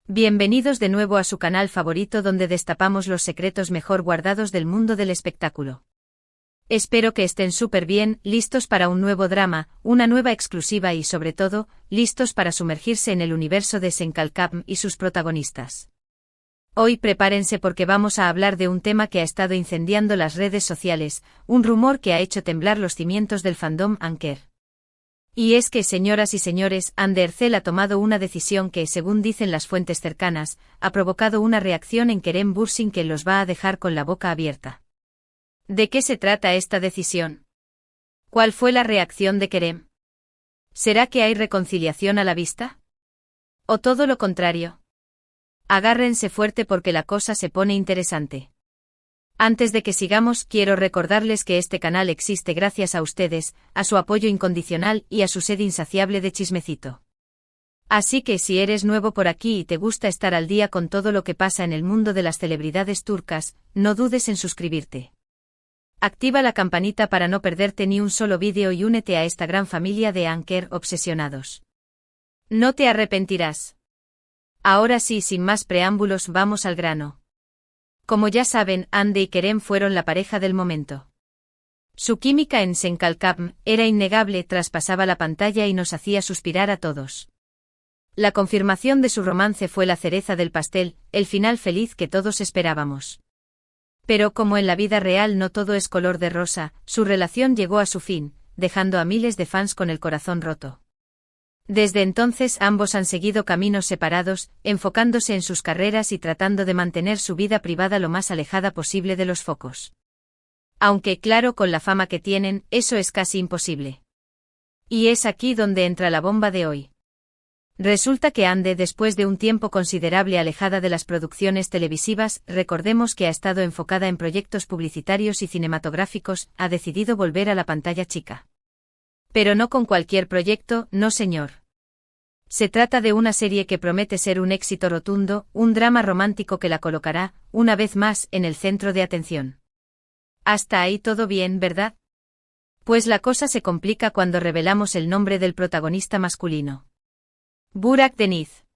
Bienvenidos de nuevo a su canal favorito donde destapamos los secretos mejor guardados del mundo del espectáculo. Espero que estén súper bien, listos para un nuevo drama, una nueva exclusiva y sobre todo, listos para sumergirse en el universo de Senkalkam y sus protagonistas. Hoy prepárense porque vamos a hablar de un tema que ha estado incendiando las redes sociales, un rumor que ha hecho temblar los cimientos del fandom Anker. Y es que, señoras y señores, Hande Erçel ha tomado una decisión que, según dicen las fuentes cercanas, ha provocado una reacción en Kerem Bürsin que los va a dejar con la boca abierta. ¿De qué se trata esta decisión? ¿Cuál fue la reacción de Kerem? ¿Será que hay reconciliación a la vista? ¿O todo lo contrario? Agárrense fuerte porque la cosa se pone interesante. Antes de que sigamos, quiero recordarles que este canal existe gracias a ustedes, a su apoyo incondicional y a su sed insaciable de chismecito. Así que si eres nuevo por aquí y te gusta estar al día con todo lo que pasa en el mundo de las celebridades turcas, no dudes en suscribirte. Activa la campanita para no perderte ni un solo vídeo y únete a esta gran familia de Anker obsesionados. No te arrepentirás. Ahora sí, sin más preámbulos, vamos al grano. Como ya saben, Hande y Kerem fueron la pareja del momento. Su química en Senkalkam era innegable, traspasaba la pantalla y nos hacía suspirar a todos. La confirmación de su romance fue la cereza del pastel, el final feliz que todos esperábamos. Pero como en la vida real no todo es color de rosa, su relación llegó a su fin, dejando a miles de fans con el corazón roto. Desde entonces ambos han seguido caminos separados, enfocándose en sus carreras y tratando de mantener su vida privada lo más alejada posible de los focos. Aunque claro, con la fama que tienen, eso es casi imposible. Y es aquí donde entra la bomba de hoy. Resulta que Hande, después de un tiempo considerable alejada de las producciones televisivas, recordemos que ha estado enfocada en proyectos publicitarios y cinematográficos, ha decidido volver a la pantalla chica. Pero no con cualquier proyecto, no señor. Se trata de una serie que promete ser un éxito rotundo, un drama romántico que la colocará, una vez más, en el centro de atención. Hasta ahí todo bien, ¿verdad? Pues la cosa se complica cuando revelamos el nombre del protagonista masculino. Burak Deniz.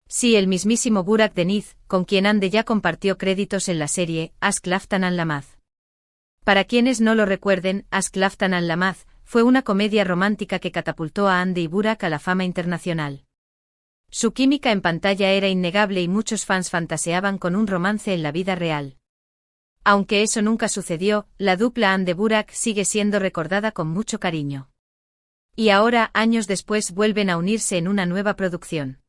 Sí, el mismísimo Burak Deniz, con quien Hande ya compartió créditos en la serie Aşk Laftan Anlamaz. Para quienes no lo recuerden, Aşk Laftan Anlamaz fue una comedia romántica que catapultó a Hande y Burak a la fama internacional. Su química en pantalla era innegable y muchos fans fantaseaban con un romance en la vida real. Aunque eso nunca sucedió, la dupla Hande-Burak sigue siendo recordada con mucho cariño. Y ahora, años después, vuelven a unirse en una nueva producción.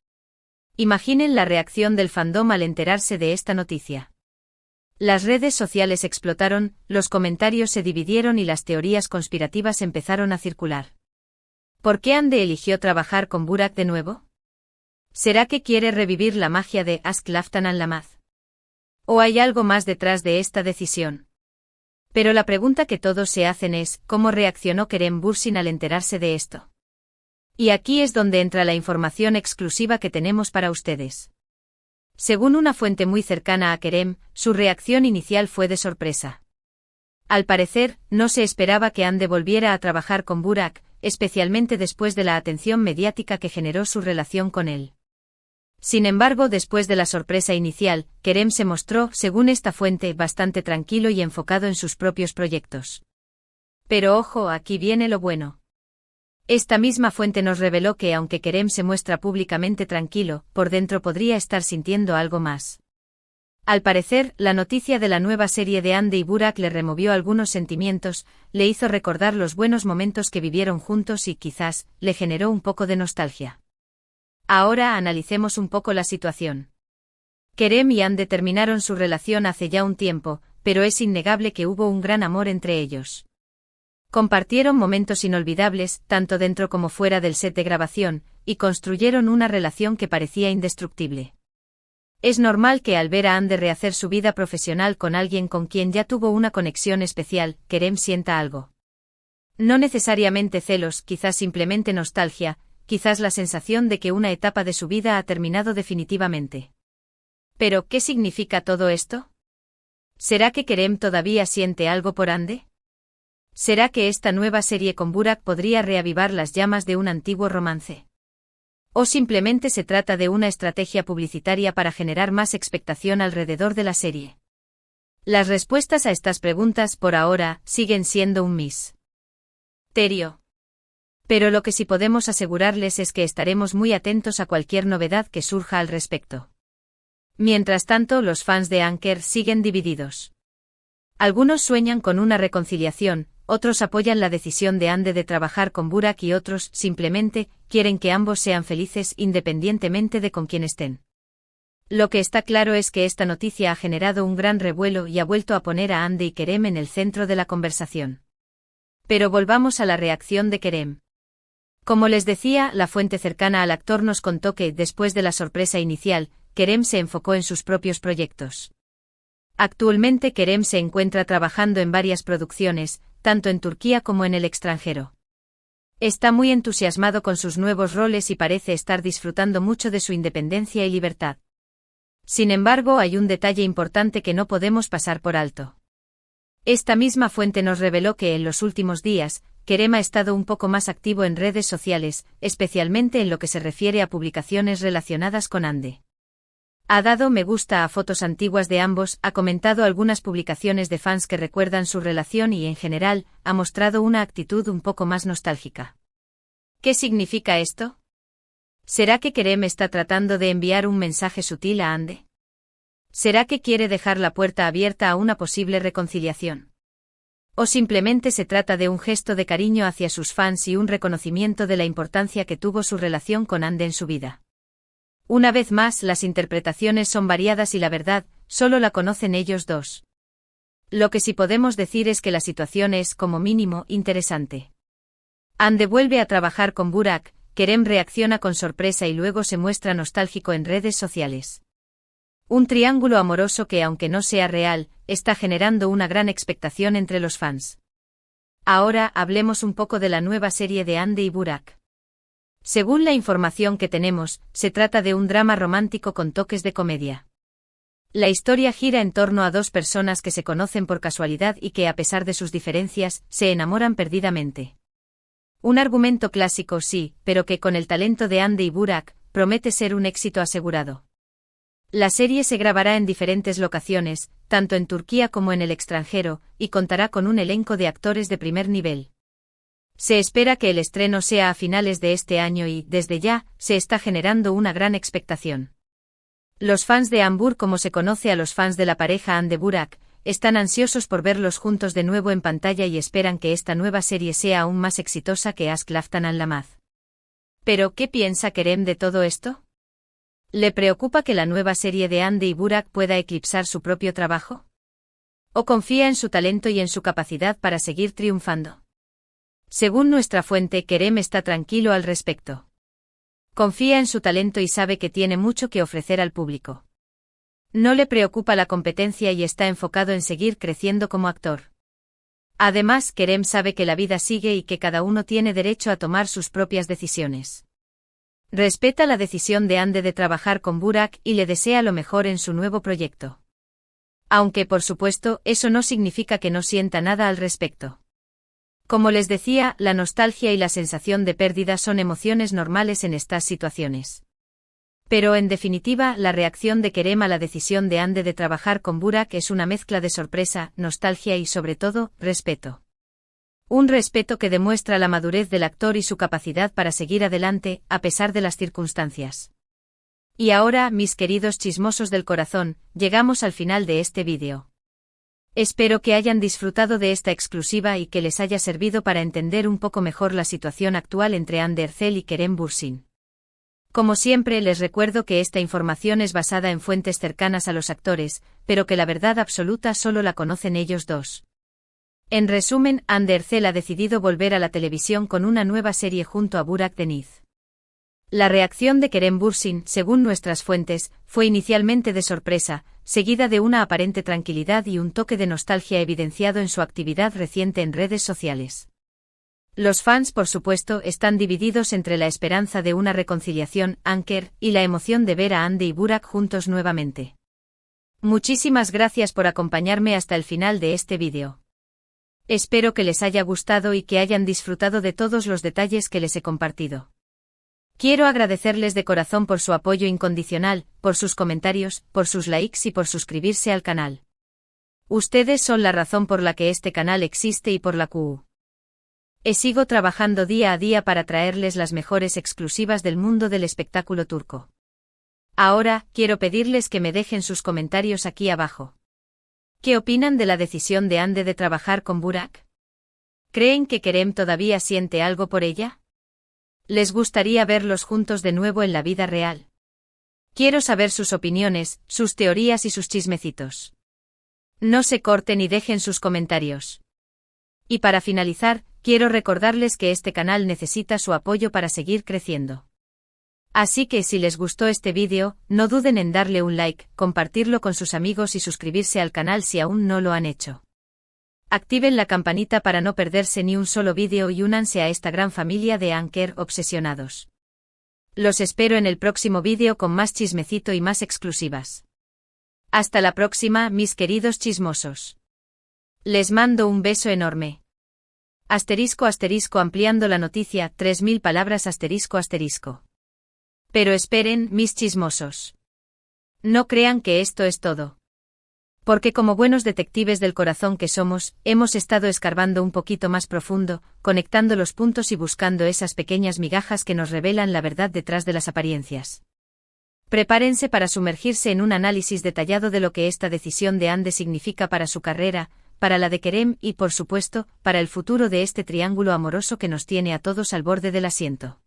Imaginen la reacción del fandom al enterarse de esta noticia. Las redes sociales explotaron, los comentarios se dividieron y las teorías conspirativas empezaron a circular. ¿Por qué Hande eligió trabajar con Burak de nuevo? ¿Será que quiere revivir la magia de Aşk Laftan Anlamaz? ¿O hay algo más detrás de esta decisión? Pero la pregunta que todos se hacen es, ¿cómo reaccionó Kerem Bürsin al enterarse de esto? Y aquí es donde entra la información exclusiva que tenemos para ustedes. Según una fuente muy cercana a Kerem, su reacción inicial fue de sorpresa. Al parecer, no se esperaba que Hande volviera a trabajar con Burak, especialmente después de la atención mediática que generó su relación con él. Sin embargo, después de la sorpresa inicial, Kerem se mostró, según esta fuente, bastante tranquilo y enfocado en sus propios proyectos. Pero ojo, aquí viene lo bueno. Esta misma fuente nos reveló que aunque Kerem se muestra públicamente tranquilo, por dentro podría estar sintiendo algo más. Al parecer, la noticia de la nueva serie de Hande y Burak le removió algunos sentimientos, le hizo recordar los buenos momentos que vivieron juntos y quizás, le generó un poco de nostalgia. Ahora analicemos un poco la situación. Kerem y Hande terminaron su relación hace ya un tiempo, pero es innegable que hubo un gran amor entre ellos. Compartieron momentos inolvidables, tanto dentro como fuera del set de grabación, y construyeron una relación que parecía indestructible. Es normal que al ver a Hande rehacer su vida profesional con alguien con quien ya tuvo una conexión especial, Kerem sienta algo. No necesariamente celos, quizás simplemente nostalgia, quizás la sensación de que una etapa de su vida ha terminado definitivamente. ¿Pero qué significa todo esto? ¿Será que Kerem todavía siente algo por Hande? ¿Será que esta nueva serie con Burak podría reavivar las llamas de un antiguo romance? ¿O simplemente se trata de una estrategia publicitaria para generar más expectación alrededor de la serie? Las respuestas a estas preguntas por ahora siguen siendo un misterio. Pero lo que sí podemos asegurarles es que estaremos muy atentos a cualquier novedad que surja al respecto. Mientras tanto, los fans de Anker siguen divididos. Algunos sueñan con una reconciliación, otros apoyan la decisión de Ande de trabajar con Burak y otros, simplemente, quieren que ambos sean felices independientemente de con quién estén. Lo que está claro es que esta noticia ha generado un gran revuelo y ha vuelto a poner a Ande y Kerem en el centro de la conversación. Pero volvamos a la reacción de Kerem. Como les decía, la fuente cercana al actor nos contó que, después de la sorpresa inicial, Kerem se enfocó en sus propios proyectos. Actualmente Kerem se encuentra trabajando en varias producciones, tanto en Turquía como en el extranjero. Está muy entusiasmado con sus nuevos roles y parece estar disfrutando mucho de su independencia y libertad. Sin embargo, hay un detalle importante que no podemos pasar por alto. Esta misma fuente nos reveló que en los últimos días, Kerem ha estado un poco más activo en redes sociales, especialmente en lo que se refiere a publicaciones relacionadas con Ande. Ha dado me gusta a fotos antiguas de ambos, ha comentado algunas publicaciones de fans que recuerdan su relación y en general, ha mostrado una actitud un poco más nostálgica. ¿Qué significa esto? ¿Será que Kerem está tratando de enviar un mensaje sutil a Ande? ¿Será que quiere dejar la puerta abierta a una posible reconciliación? ¿O simplemente se trata de un gesto de cariño hacia sus fans y un reconocimiento de la importancia que tuvo su relación con Ande en su vida? Una vez más, las interpretaciones son variadas y la verdad, solo la conocen ellos dos. Lo que sí podemos decir es que la situación es, como mínimo, interesante. Ande vuelve a trabajar con Burak, Kerem reacciona con sorpresa y luego se muestra nostálgico en redes sociales. Un triángulo amoroso que, aunque no sea real, está generando una gran expectación entre los fans. Ahora hablemos un poco de la nueva serie de Ande y Burak. Según la información que tenemos, se trata de un drama romántico con toques de comedia. La historia gira en torno a dos personas que se conocen por casualidad y que, a pesar de sus diferencias, se enamoran perdidamente. Un argumento clásico sí, pero que con el talento de Ande y Burak, promete ser un éxito asegurado. La serie se grabará en diferentes locaciones, tanto en Turquía como en el extranjero, y contará con un elenco de actores de primer nivel. Se espera que el estreno sea a finales de este año y, desde ya, se está generando una gran expectación. Los fans de Ambur, como se conoce a los fans de la pareja Ande Burak, están ansiosos por verlos juntos de nuevo en pantalla y esperan que esta nueva serie sea aún más exitosa que Aşk Laftan Anlamaz. ¿Pero qué piensa Kerem de todo esto? ¿Le preocupa que la nueva serie de Ande y Burak pueda eclipsar su propio trabajo? ¿O confía en su talento y en su capacidad para seguir triunfando? Según nuestra fuente, Kerem está tranquilo al respecto. Confía en su talento y sabe que tiene mucho que ofrecer al público. No le preocupa la competencia y está enfocado en seguir creciendo como actor. Además, Kerem sabe que la vida sigue y que cada uno tiene derecho a tomar sus propias decisiones. Respeta la decisión de Ande de trabajar con Burak y le desea lo mejor en su nuevo proyecto. Aunque, por supuesto, eso no significa que no sienta nada al respecto. Como les decía, la nostalgia y la sensación de pérdida son emociones normales en estas situaciones. Pero en definitiva, la reacción de Kerem a la decisión de Ande de trabajar con Burak es una mezcla de sorpresa, nostalgia y, sobre todo, respeto. Un respeto que demuestra la madurez del actor y su capacidad para seguir adelante, a pesar de las circunstancias. Y ahora, mis queridos chismosos del corazón, llegamos al final de este vídeo. Espero que hayan disfrutado de esta exclusiva y que les haya servido para entender un poco mejor la situación actual entre Hande Erçel y Kerem Bürsin. Como siempre, les recuerdo que esta información es basada en fuentes cercanas a los actores, pero que la verdad absoluta solo la conocen ellos dos. En resumen, Hande Erçel ha decidido volver a la televisión con una nueva serie junto a Burak Deniz. La reacción de Kerem Bürsin, según nuestras fuentes, fue inicialmente de sorpresa, seguida de una aparente tranquilidad y un toque de nostalgia evidenciado en su actividad reciente en redes sociales. Los fans, por supuesto, están divididos entre la esperanza de una reconciliación, Anker, y la emoción de ver a Hande y Burak juntos nuevamente. Muchísimas gracias por acompañarme hasta el final de este vídeo. Espero que les haya gustado y que hayan disfrutado de todos los detalles que les he compartido. Quiero agradecerles de corazón por su apoyo incondicional, por sus comentarios, por sus likes y por suscribirse al canal. Ustedes son la razón por la que este canal existe y por la que sigo trabajando día a día para traerles las mejores exclusivas del mundo del espectáculo turco. Ahora, quiero pedirles que me dejen sus comentarios aquí abajo. ¿Qué opinan de la decisión de Hande de trabajar con Burak? ¿Creen que Kerem todavía siente algo por ella? ¿Les gustaría verlos juntos de nuevo en la vida real? Quiero saber sus opiniones, sus teorías y sus chismecitos. No se corten y dejen sus comentarios. Y para finalizar, quiero recordarles que este canal necesita su apoyo para seguir creciendo. Así que si les gustó este vídeo, no duden en darle un like, compartirlo con sus amigos y suscribirse al canal si aún no lo han hecho. Activen la campanita para no perderse ni un solo vídeo y únanse a esta gran familia de Anker obsesionados. Los espero en el próximo vídeo con más chismecito y más exclusivas. Hasta la próxima, mis queridos chismosos. Les mando un beso enorme. *** ampliando la noticia, 3000 palabras ***. Pero esperen, mis chismosos. No crean que esto es todo. Porque como buenos detectives del corazón que somos, hemos estado escarbando un poquito más profundo, conectando los puntos y buscando esas pequeñas migajas que nos revelan la verdad detrás de las apariencias. Prepárense para sumergirse en un análisis detallado de lo que esta decisión de Hande significa para su carrera, para la de Kerem y, por supuesto, para el futuro de este triángulo amoroso que nos tiene a todos al borde del asiento.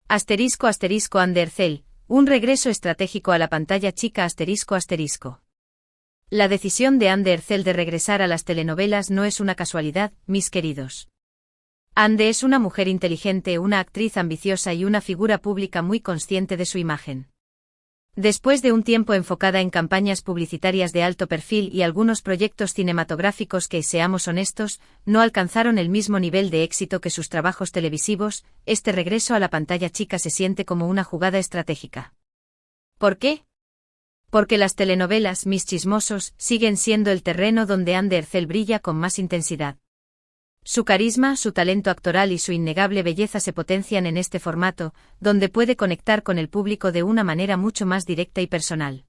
**Hande Erçel, un regreso estratégico a la pantalla chica ***. La decisión de Hande Erçel de regresar a las telenovelas no es una casualidad, mis queridos. Hande es una mujer inteligente, una actriz ambiciosa y una figura pública muy consciente de su imagen. Después de un tiempo enfocada en campañas publicitarias de alto perfil y algunos proyectos cinematográficos que, seamos honestos, no alcanzaron el mismo nivel de éxito que sus trabajos televisivos, este regreso a la pantalla chica se siente como una jugada estratégica. ¿Por qué? Porque las telenovelas, mis chismosos, siguen siendo el terreno donde Hande Erçel brilla con más intensidad. Su carisma, su talento actoral y su innegable belleza se potencian en este formato, donde puede conectar con el público de una manera mucho más directa y personal.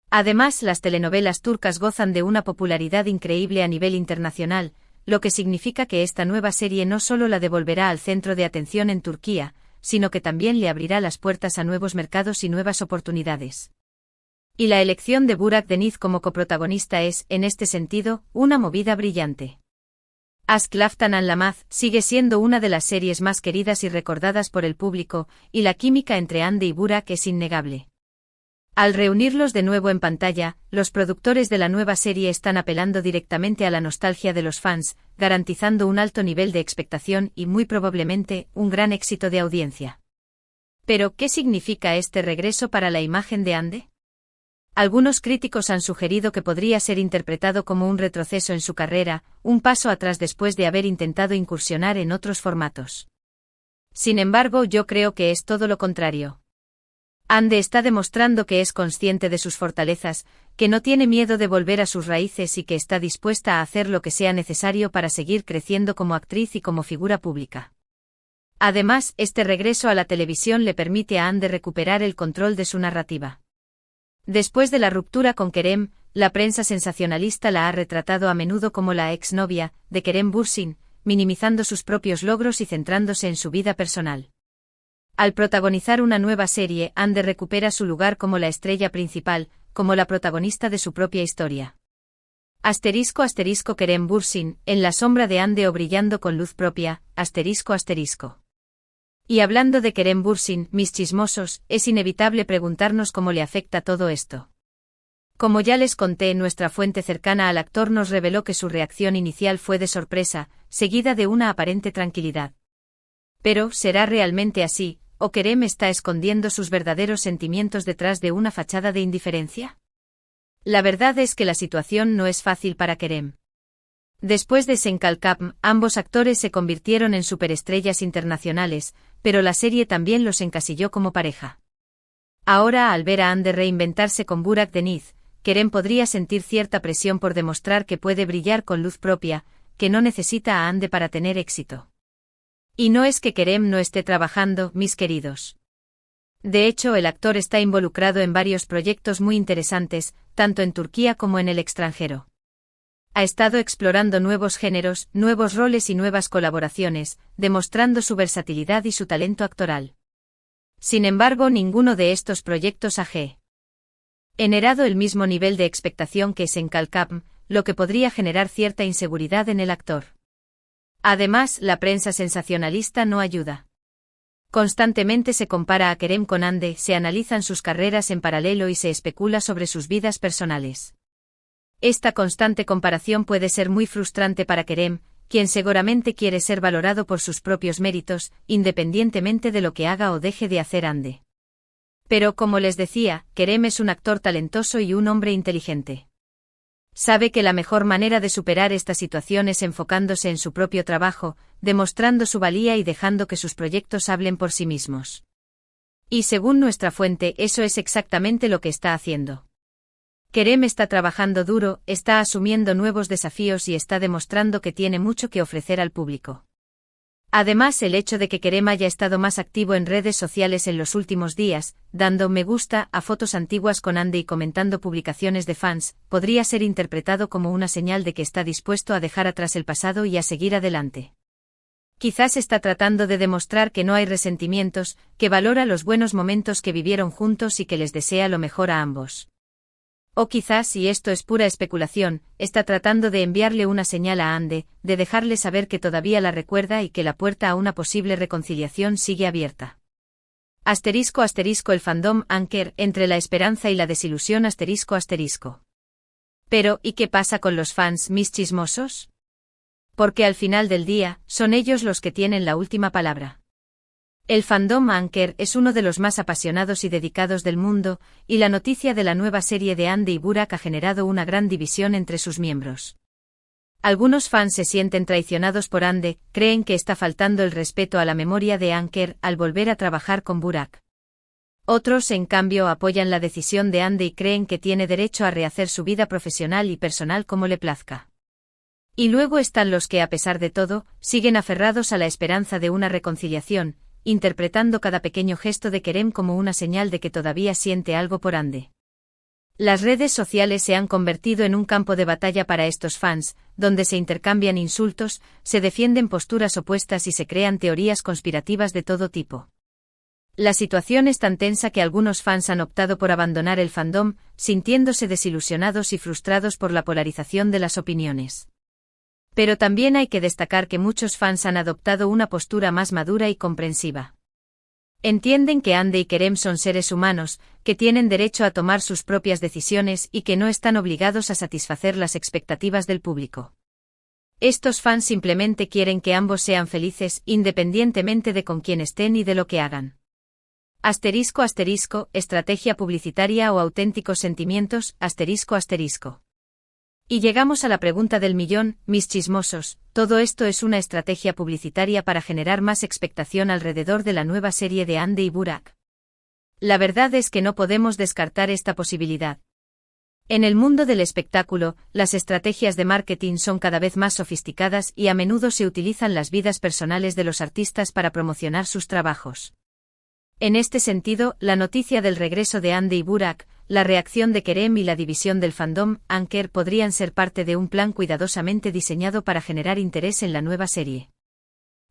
Además, las telenovelas turcas gozan de una popularidad increíble a nivel internacional, lo que significa que esta nueva serie no solo la devolverá al centro de atención en Turquía, sino que también le abrirá las puertas a nuevos mercados y nuevas oportunidades. Y la elección de Burak Deniz como coprotagonista es, en este sentido, una movida brillante. Aşk Laftan Anlamaz sigue siendo una de las series más queridas y recordadas por el público, y la química entre Hande y Burak es innegable. Al reunirlos de nuevo en pantalla, los productores de la nueva serie están apelando directamente a la nostalgia de los fans, garantizando un alto nivel de expectación y muy probablemente un gran éxito de audiencia. Pero, ¿qué significa este regreso para la imagen de Hande? Algunos críticos han sugerido que podría ser interpretado como un retroceso en su carrera, un paso atrás después de haber intentado incursionar en otros formatos. Sin embargo, yo creo que es todo lo contrario. Hande está demostrando que es consciente de sus fortalezas, que no tiene miedo de volver a sus raíces y que está dispuesta a hacer lo que sea necesario para seguir creciendo como actriz y como figura pública. Además, este regreso a la televisión le permite a Hande recuperar el control de su narrativa. Después de la ruptura con Kerem, la prensa sensacionalista la ha retratado a menudo como la exnovia de Kerem Bürsin, minimizando sus propios logros y centrándose en su vida personal. Al protagonizar una nueva serie, Hande recupera su lugar como la estrella principal, como la protagonista de su propia historia. *** Kerem Bürsin, en la sombra de Hande o brillando con luz propia, ***. Y hablando de Kerem Bürsin, mis chismosos, es inevitable preguntarnos cómo le afecta todo esto. Como ya les conté, nuestra fuente cercana al actor nos reveló que su reacción inicial fue de sorpresa, seguida de una aparente tranquilidad. Pero, ¿será realmente así, o Kerem está escondiendo sus verdaderos sentimientos detrás de una fachada de indiferencia? La verdad es que la situación no es fácil para Kerem. Después de Senkalkapm, ambos actores se convirtieron en superestrellas internacionales, pero la serie también los encasilló como pareja. Ahora, al ver a Hande reinventarse con Burak Deniz, Kerem podría sentir cierta presión por demostrar que puede brillar con luz propia, que no necesita a Hande para tener éxito. Y no es que Kerem no esté trabajando, mis queridos. De hecho, el actor está involucrado en varios proyectos muy interesantes, tanto en Turquía como en el extranjero. Ha estado explorando nuevos géneros, nuevos roles y nuevas colaboraciones, demostrando su versatilidad y su talento actoral. Sin embargo, ninguno de estos proyectos ha generado el mismo nivel de expectación que Senkalkam, lo que podría generar cierta inseguridad en el actor. Además, la prensa sensacionalista no ayuda. Constantemente se compara a Kerem con Hande, se analizan sus carreras en paralelo y se especula sobre sus vidas personales. Esta constante comparación puede ser muy frustrante para Kerem, quien seguramente quiere ser valorado por sus propios méritos, independientemente de lo que haga o deje de hacer Hande. Pero como les decía, Kerem es un actor talentoso y un hombre inteligente. Sabe que la mejor manera de superar esta situación es enfocándose en su propio trabajo, demostrando su valía y dejando que sus proyectos hablen por sí mismos. Y según nuestra fuente, eso es exactamente lo que está haciendo. Kerem está trabajando duro, está asumiendo nuevos desafíos y está demostrando que tiene mucho que ofrecer al público. Además, el hecho de que Kerem haya estado más activo en redes sociales en los últimos días, dando me gusta a fotos antiguas con Hande y comentando publicaciones de fans, podría ser interpretado como una señal de que está dispuesto a dejar atrás el pasado y a seguir adelante. Quizás está tratando de demostrar que no hay resentimientos, que valora los buenos momentos que vivieron juntos y que les desea lo mejor a ambos. O quizás, y esto es pura especulación, está tratando de enviarle una señal a Hande, de dejarle saber que todavía la recuerda y que la puerta a una posible reconciliación sigue abierta. *** El fandom Anker, entre la esperanza y la desilusión ***. Pero, ¿y qué pasa con los fans, mis chismosos? Porque al final del día, son ellos los que tienen la última palabra. El fandom Anker es uno de los más apasionados y dedicados del mundo, y la noticia de la nueva serie de Hande y Burak ha generado una gran división entre sus miembros. Algunos fans se sienten traicionados por Hande, creen que está faltando el respeto a la memoria de Anker al volver a trabajar con Burak. Otros, en cambio, apoyan la decisión de Hande y creen que tiene derecho a rehacer su vida profesional y personal como le plazca. Y luego están los que, a pesar de todo, siguen aferrados a la esperanza de una reconciliación, interpretando cada pequeño gesto de Kerem como una señal de que todavía siente algo por Hande. Las redes sociales se han convertido en un campo de batalla para estos fans, donde se intercambian insultos, se defienden posturas opuestas y se crean teorías conspirativas de todo tipo. La situación es tan tensa que algunos fans han optado por abandonar el fandom, sintiéndose desilusionados y frustrados por la polarización de las opiniones. Pero también hay que destacar que muchos fans han adoptado una postura más madura y comprensiva. Entienden que Hande y Kerem son seres humanos, que tienen derecho a tomar sus propias decisiones y que no están obligados a satisfacer las expectativas del público. Estos fans simplemente quieren que ambos sean felices, independientemente de con quién estén y de lo que hagan. ***, estrategia publicitaria o auténticos sentimientos, ***. Y llegamos a la pregunta del millón, mis chismosos, ¿todo esto es una estrategia publicitaria para generar más expectación alrededor de la nueva serie de Hande y Burak? La verdad es que no podemos descartar esta posibilidad. En el mundo del espectáculo, las estrategias de marketing son cada vez más sofisticadas y a menudo se utilizan las vidas personales de los artistas para promocionar sus trabajos. En este sentido, la noticia del regreso de Hande y Burak, la reacción de Kerem y la división del fandom Anker podrían ser parte de un plan cuidadosamente diseñado para generar interés en la nueva serie.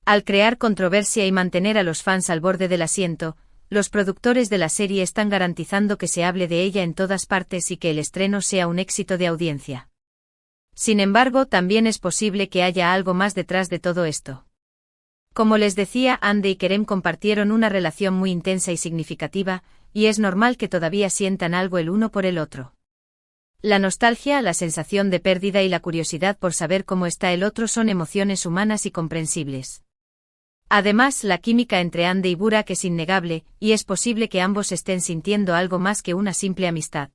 Al crear controversia y mantener a los fans al borde del asiento, los productores de la serie están garantizando que se hable de ella en todas partes y que el estreno sea un éxito de audiencia. Sin embargo, también es posible que haya algo más detrás de todo esto. Como les decía, Hande y Kerem compartieron una relación muy intensa y significativa, y es normal que todavía sientan algo el uno por el otro. La nostalgia, la sensación de pérdida y la curiosidad por saber cómo está el otro son emociones humanas y comprensibles. Además, la química entre Hande y Burak es innegable, y es posible que ambos estén sintiendo algo más que una simple amistad.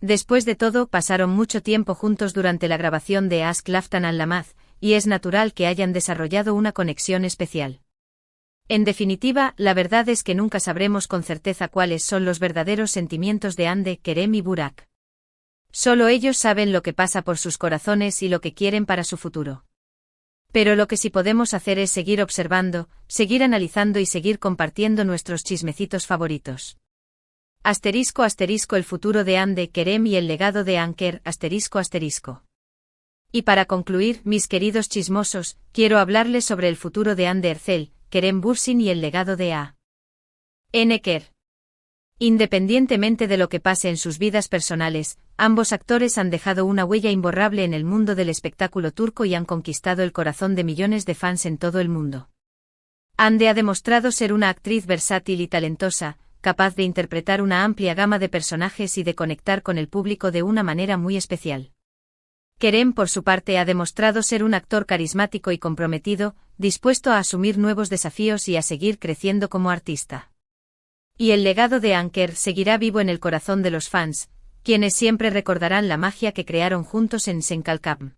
Después de todo, pasaron mucho tiempo juntos durante la grabación de Ask Laftan Al Lamaz, y es natural que hayan desarrollado una conexión especial. En definitiva, la verdad es que nunca sabremos con certeza cuáles son los verdaderos sentimientos de Hande, Kerem y Burak. Solo ellos saben lo que pasa por sus corazones y lo que quieren para su futuro. Pero lo que sí podemos hacer es seguir observando, seguir analizando y seguir compartiendo nuestros chismecitos favoritos. Asterisco asterisco el futuro de Hande Kerem y el legado de Anker asterisco asterisco. Y para concluir, mis queridos chismosos, quiero hablarles sobre el futuro de Hande Erçel, Kerem Bürsin y el legado de Anker. Independientemente de lo que pase en sus vidas personales, ambos actores han dejado una huella imborrable en el mundo del espectáculo turco y han conquistado el corazón de millones de fans en todo el mundo. Hande ha demostrado ser una actriz versátil y talentosa, capaz de interpretar una amplia gama de personajes y de conectar con el público de una manera muy especial. Kerem, por su parte, ha demostrado ser un actor carismático y comprometido, dispuesto a asumir nuevos desafíos y a seguir creciendo como artista. Y el legado de Anker seguirá vivo en el corazón de los fans, quienes siempre recordarán la magia que crearon juntos en Senkalkam.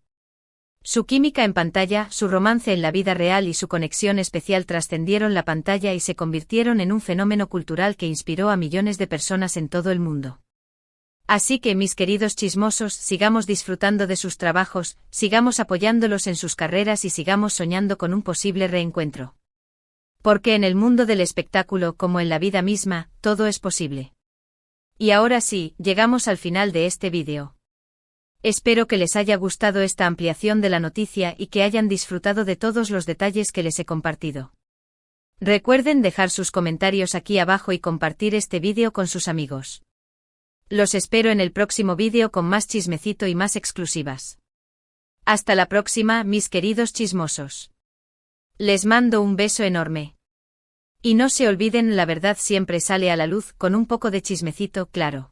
Su química en pantalla, su romance en la vida real y su conexión especial trascendieron la pantalla y se convirtieron en un fenómeno cultural que inspiró a millones de personas en todo el mundo. Así que, mis queridos chismosos, sigamos disfrutando de sus trabajos, sigamos apoyándolos en sus carreras y sigamos soñando con un posible reencuentro. Porque en el mundo del espectáculo, como en la vida misma, todo es posible. Y ahora sí, llegamos al final de este vídeo. Espero que les haya gustado esta ampliación de la noticia y que hayan disfrutado de todos los detalles que les he compartido. Recuerden dejar sus comentarios aquí abajo y compartir este vídeo con sus amigos. Los espero en el próximo vídeo con más chismecito y más exclusivas. Hasta la próxima, mis queridos chismosos. Les mando un beso enorme. Y no se olviden, la verdad siempre sale a la luz con un poco de chismecito, claro.